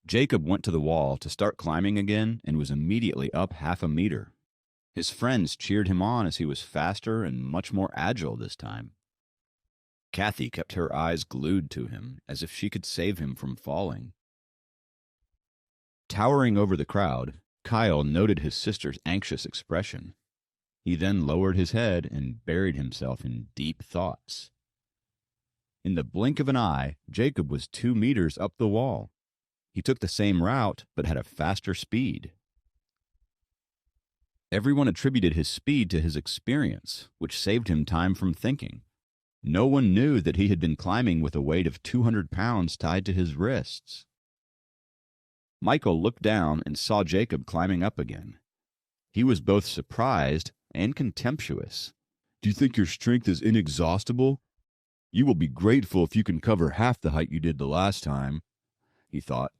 Jacob went to the wall to start climbing again and was immediately up half a meter. His friends cheered him on as he was faster and much more agile this time. Kathy kept her eyes glued to him, as if she could save him from falling. Towering over the crowd, Kyle noted his sister's anxious expression. He then lowered his head and buried himself in deep thoughts. In the blink of an eye, Jacob was 2 meters up the wall. He took the same route, but had a faster speed. Everyone attributed his speed to his experience, which saved him time from thinking. No one knew that he had been climbing with a weight of 200 pounds tied to his wrists. Michael looked down and saw Jacob climbing up again. He was both surprised and contemptuous. "Do you think your strength is inexhaustible? You will be grateful if you can cover half the height you did the last time," he thought.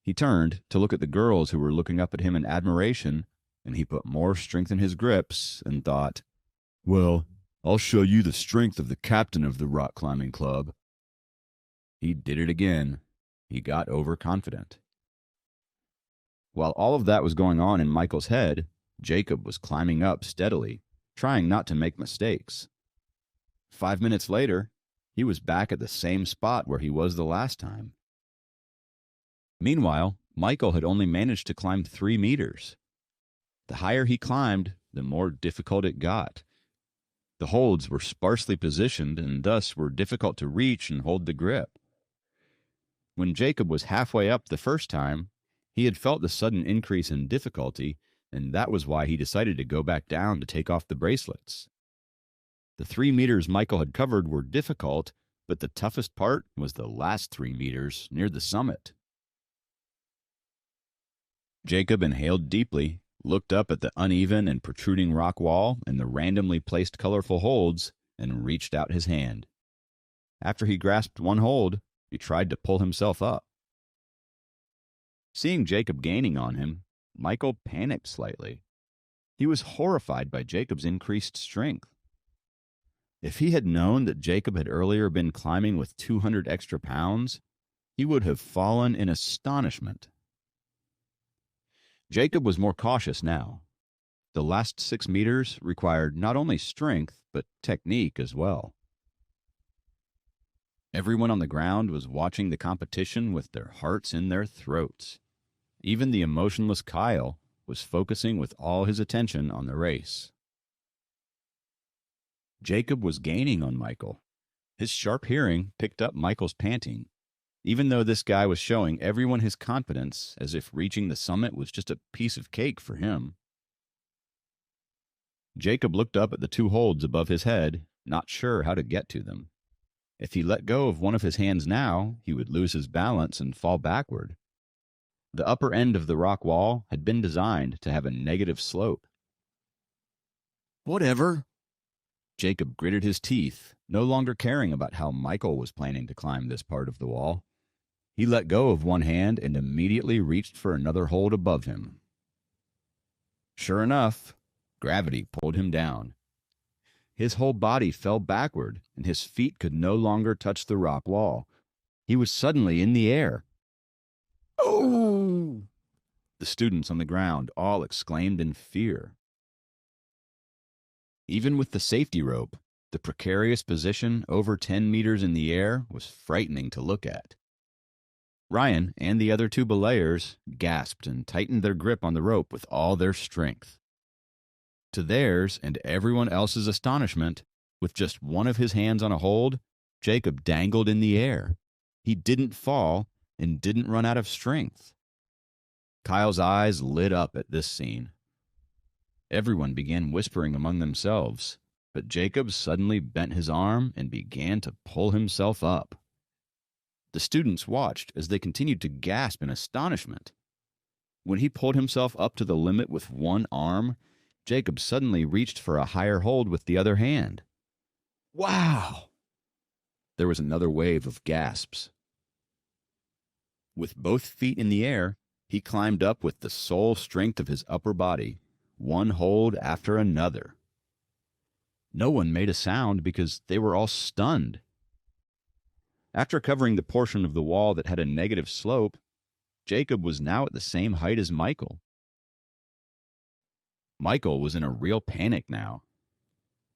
He turned to look at the girls who were looking up at him in admiration, and he put more strength in his grips and thought, "Well, I'll show you the strength of the captain of the rock climbing club." He did it again. He got overconfident. While all of that was going on in Michael's head, Jacob was climbing up steadily, trying not to make mistakes. 5 minutes later, he was back at the same spot where he was the last time. Meanwhile, Michael had only managed to climb 3 meters. The higher he climbed, the more difficult it got. The holds were sparsely positioned and thus were difficult to reach and hold the grip. When Jacob was halfway up the first time, he had felt the sudden increase in difficulty, and that was why he decided to go back down to take off the bracelets. The 3 meters Michael had covered were difficult, but the toughest part was the last 3 meters near the summit. Jacob inhaled deeply, looked up at the uneven and protruding rock wall and the randomly placed colorful holds, and reached out his hand. After he grasped one hold, he tried to pull himself up. Seeing Jacob gaining on him, Michael panicked slightly. He was horrified by Jacob's increased strength. If he had known that Jacob had earlier been climbing with 200 extra pounds, he would have fallen in astonishment. Jacob was more cautious now. The last 6 meters required not only strength, but technique as well. Everyone on the ground was watching the competition with their hearts in their throats. Even the emotionless Kyle was focusing with all his attention on the race. Jacob was gaining on Michael. His sharp hearing picked up Michael's panting, even though this guy was showing everyone his confidence as if reaching the summit was just a piece of cake for him. Jacob looked up at the 2 holds above his head, not sure how to get to them. If he let go of one of his hands now, he would lose his balance and fall backward. The upper end of the rock wall had been designed to have a negative slope. "Whatever." Jacob gritted his teeth, no longer caring about how Michael was planning to climb this part of the wall. He let go of one hand and immediately reached for another hold above him. Sure enough, gravity pulled him down. His whole body fell backward, and his feet could no longer touch the rock wall. He was suddenly in the air. "Oh!" The students on the ground all exclaimed in fear. Even with the safety rope, the precarious position over 10 meters in the air was frightening to look at. Ryan and the other 2 belayers gasped and tightened their grip on the rope with all their strength. To theirs and everyone else's astonishment, with just one of his hands on a hold, Jacob dangled in the air. He didn't fall and didn't run out of strength. Kyle's eyes lit up at this scene. Everyone began whispering among themselves, but Jacob suddenly bent his arm and began to pull himself up. The students watched as they continued to gasp in astonishment. When he pulled himself up to the limit with one arm, Jacob suddenly reached for a higher hold with the other hand. "Wow!" There was another wave of gasps. With both feet in the air, he climbed up with the sole strength of his upper body, one hold after another. No one made a sound because they were all stunned. After covering the portion of the wall that had a negative slope, Jacob was now at the same height as Michael. Michael was in a real panic now.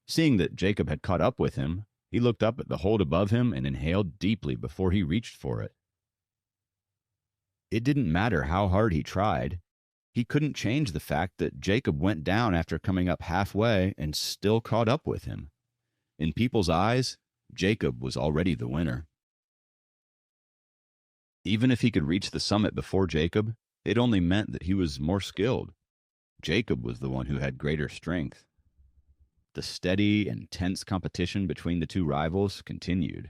Seeing that Jacob had caught up with him, he looked up at the hold above him and inhaled deeply before he reached for it. It didn't matter how hard he tried. He couldn't change the fact that Jacob went down after coming up halfway and still caught up with him. In people's eyes, Jacob was already the winner. Even if he could reach the summit before Jacob, it only meant that he was more skilled. Jacob was the one who had greater strength. The steady and tense competition between the two rivals continued.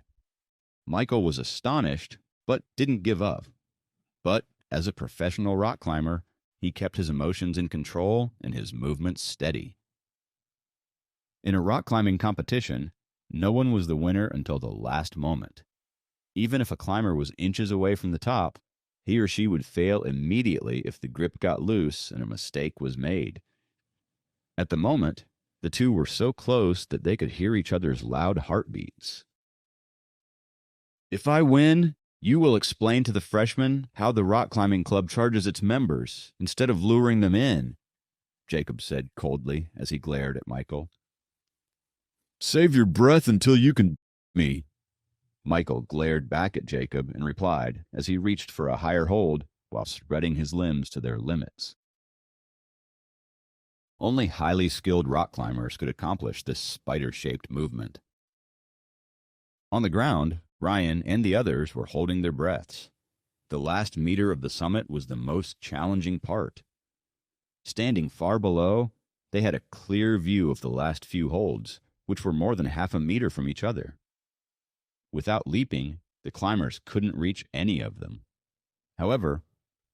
Michael was astonished, but didn't give up. But as a professional rock climber, he kept his emotions in control and his movements steady. In a rock climbing competition, no one was the winner until the last moment. Even if a climber was inches away from the top, he or she would fail immediately if the grip got loose and a mistake was made. At the moment, the two were so close that they could hear each other's loud heartbeats. "If I win, you will explain to the freshmen how the rock climbing club charges its members instead of luring them in," Jacob said coldly as he glared at Michael. "Save your breath until you can me." Michael glared back at Jacob and replied as he reached for a higher hold while spreading his limbs to their limits. Only highly skilled rock climbers could accomplish this spider-shaped movement. On the ground, Ryan and the others were holding their breaths. The last meter of the summit was the most challenging part. Standing far below, they had a clear view of the last few holds, which were more than half a meter from each other. Without leaping, the climbers couldn't reach any of them. However,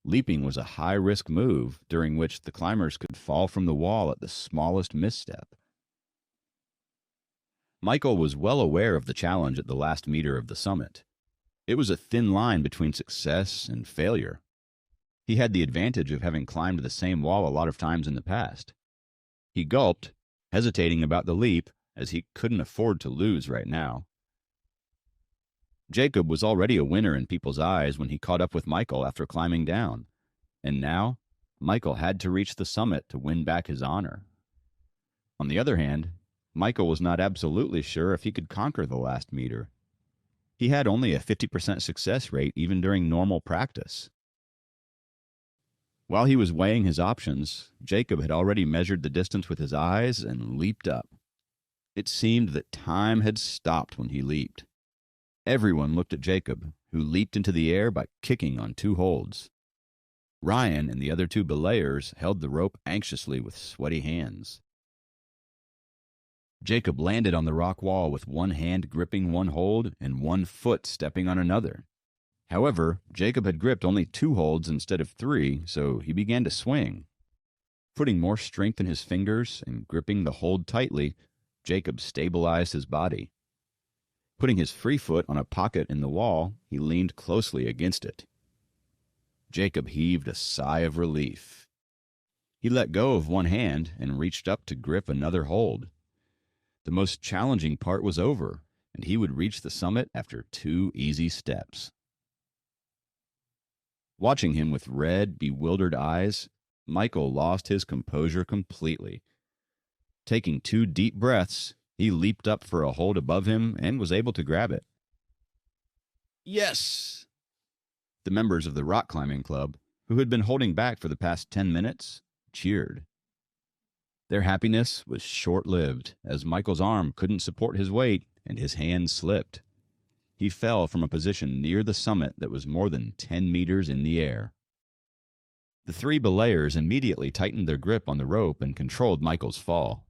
leaping was a high-risk move during which the climbers could fall from the wall at the smallest misstep. Michael was well aware of the challenge at the last meter of the summit. It was a thin line between success and failure. He had the advantage of having climbed the same wall a lot of times in the past. He gulped, hesitating about the leap, as he couldn't afford to lose right now. Jacob was already a winner in people's eyes when he caught up with Michael after climbing down, and now Michael had to reach the summit to win back his honor. On the other hand, Michael was not absolutely sure if he could conquer the last meter. He had only a 50% success rate even during normal practice. While he was weighing his options, Jacob had already measured the distance with his eyes and leaped up. It seemed that time had stopped when he leaped. Everyone looked at Jacob, who leaped into the air by kicking on 2 holds. Ryan and the other 2 belayers held the rope anxiously with sweaty hands. Jacob landed on the rock wall with one hand gripping one hold and one foot stepping on another. However, Jacob had gripped only 2 holds instead of 3, so he began to swing. Putting more strength in his fingers and gripping the hold tightly, Jacob stabilized his body. Putting his free foot on a pocket in the wall, he leaned closely against it. Jacob heaved a sigh of relief. He let go of one hand and reached up to grip another hold. The most challenging part was over, and he would reach the summit after 2 easy steps. Watching him with red, bewildered eyes, Michael lost his composure completely. Taking 2 deep breaths, he leaped up for a hold above him and was able to grab it. "Yes!" The members of the rock climbing club, who had been holding back for the past 10 minutes, cheered. Their happiness was short-lived, as Michael's arm couldn't support his weight and his hand slipped. He fell from a position near the summit that was more than 10 meters in the air. The 3 belayers immediately tightened their grip on the rope and controlled Michael's fall.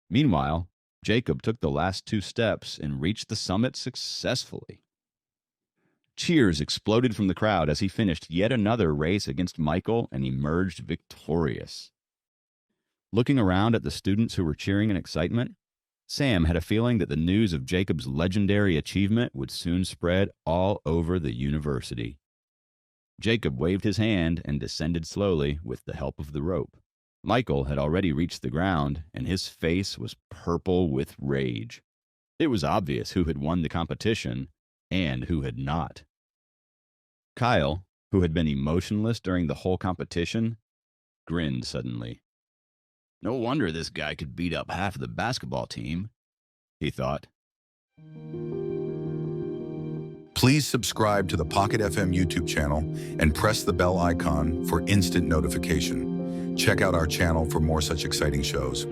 Meanwhile, Jacob took the last 2 steps and reached the summit successfully. Cheers exploded from the crowd as he finished yet another race against Michael and emerged victorious. Looking around at the students who were cheering in excitement, Sam had a feeling that the news of Jacob's legendary achievement would soon spread all over the university. Jacob waved his hand and descended slowly with the help of the rope. Michael had already reached the ground, and his face was purple with rage. It was obvious who had won the competition and who had not. Kyle, who had been emotionless during the whole competition, grinned suddenly. No wonder this guy could beat up half of the basketball team, he thought. Please subscribe to the Pocket FM YouTube channel and press the bell icon for instant notification. Check out our channel for more such exciting shows.